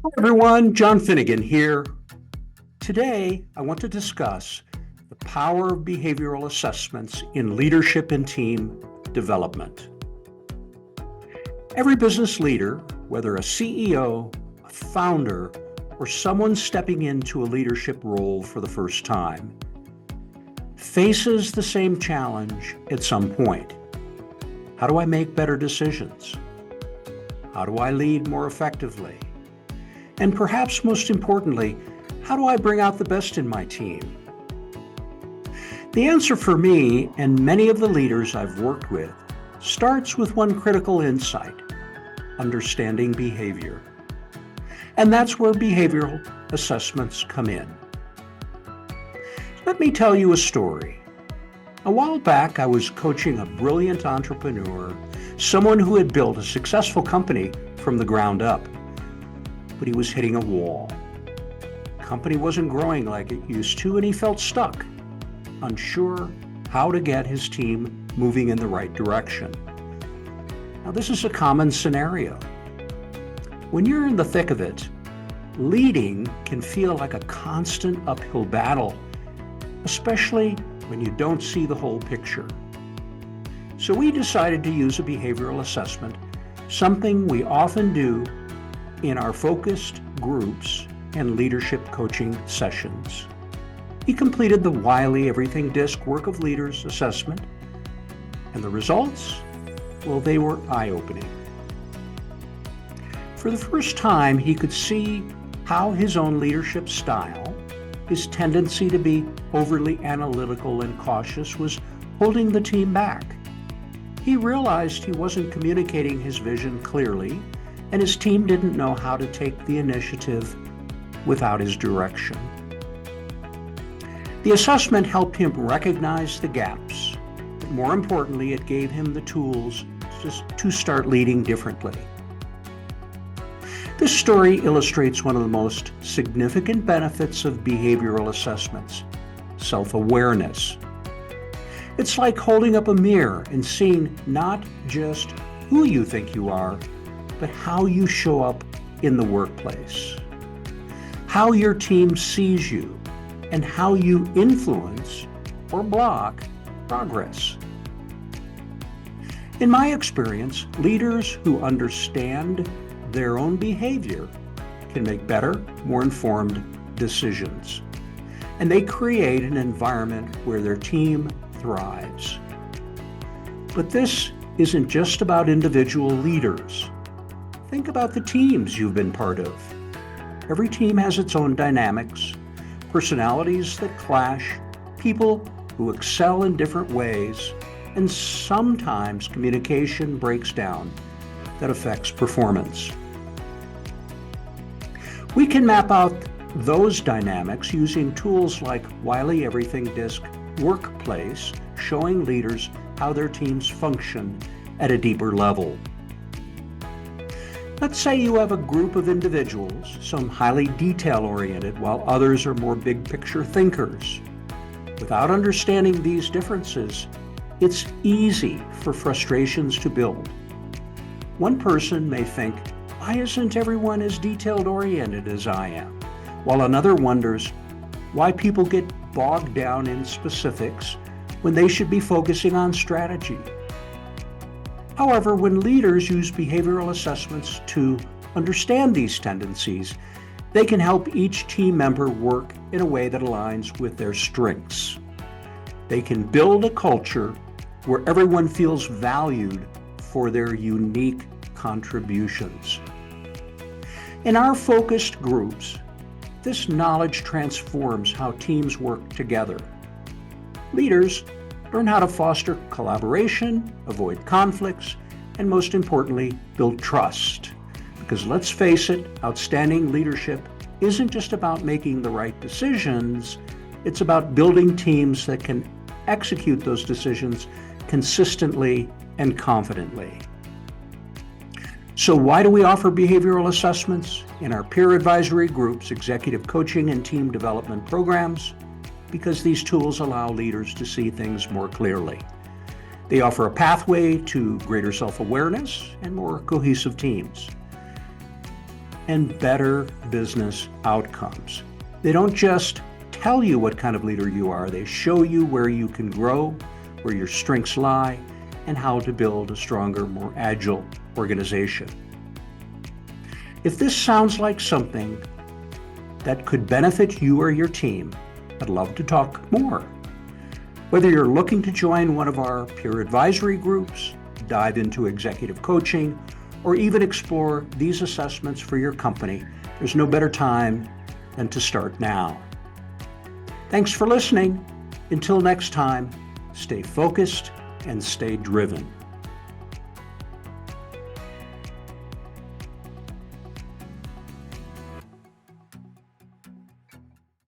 Hi everyone, John Finnegan here. Today, I want to discuss the power of behavioral assessments in leadership and team development. Every business leader, whether a CEO, a founder, or someone stepping into a leadership role for the first time, faces the same challenge at some point. How do I make better decisions? How do I lead more effectively? And perhaps most importantly, how do I bring out the best in my team? The answer for me and many of the leaders I've worked with starts with one critical insight: understanding behavior. And that's where behavioral assessments come in. Let me tell you a story. A while back, I was coaching a brilliant entrepreneur, someone who had built a successful company from the ground up. But he was hitting a wall. The company wasn't growing like it used to, and he felt stuck, unsure how to get his team moving in the right direction. Now, this is a common scenario. When you're in the thick of it, leading can feel like a constant uphill battle, especially when you don't see the whole picture. So we decided to use a behavioral assessment, something we often do in our focused groups and leadership coaching sessions. He completed the Wiley Everything DiSC Work of Leaders assessment, and the results, well, they were eye-opening. For the first time, he could see how his own leadership style, his tendency to be overly analytical and cautious, was holding the team back. He realized he wasn't communicating his vision clearly, and his team didn't know how to take the initiative without his direction. The assessment helped him recognize the gaps, but more importantly, it gave him the tools to start leading differently. This story illustrates one of the most significant benefits of behavioral assessments: self-awareness. It's like holding up a mirror and seeing not just who you think you are, but how you show up in the workplace, how your team sees you, and how you influence or block progress. In my experience, leaders who understand their own behavior can make better, more informed decisions, and they create an environment where their team thrives. But this isn't just about individual leaders. Think about the teams you've been part of. Every team has its own dynamics, personalities that clash, people who excel in different ways, and sometimes communication breaks down that affects performance. We can map out those dynamics using tools like Wiley Everything DiSC Workplace, showing leaders how their teams function at a deeper level. Let's say you have a group of individuals, some highly detail-oriented, while others are more big-picture thinkers. Without understanding these differences, it's easy for frustrations to build. One person may think, "Why isn't everyone as detailed-oriented as I am?" While another wonders why people get bogged down in specifics when they should be focusing on strategy. However, when leaders use behavioral assessments to understand these tendencies, they can help each team member work in a way that aligns with their strengths. They can build a culture where everyone feels valued for their unique contributions. In our focused groups, this knowledge transforms how teams work together. Leaders learn how to foster collaboration, avoid conflicts, and most importantly, build trust. Because let's face it, outstanding leadership isn't just about making the right decisions, it's about building teams that can execute those decisions consistently and confidently. So why do we offer behavioral assessments in our peer advisory groups, executive coaching, and team development programs? Because these tools allow leaders to see things more clearly. They offer a pathway to greater self-awareness and more cohesive teams. and better business outcomes. They don't just tell you what kind of leader you are, they show you where you can grow, where your strengths lie, and how to build a stronger, more agile organization. If this sounds like something that could benefit you or your team, I'd love to talk more. Whether you're looking to join one of our peer advisory groups, dive into executive coaching, or even explore these assessments for your company, there's no better time than to start now. Thanks for listening. Until next time, stay focused and stay driven.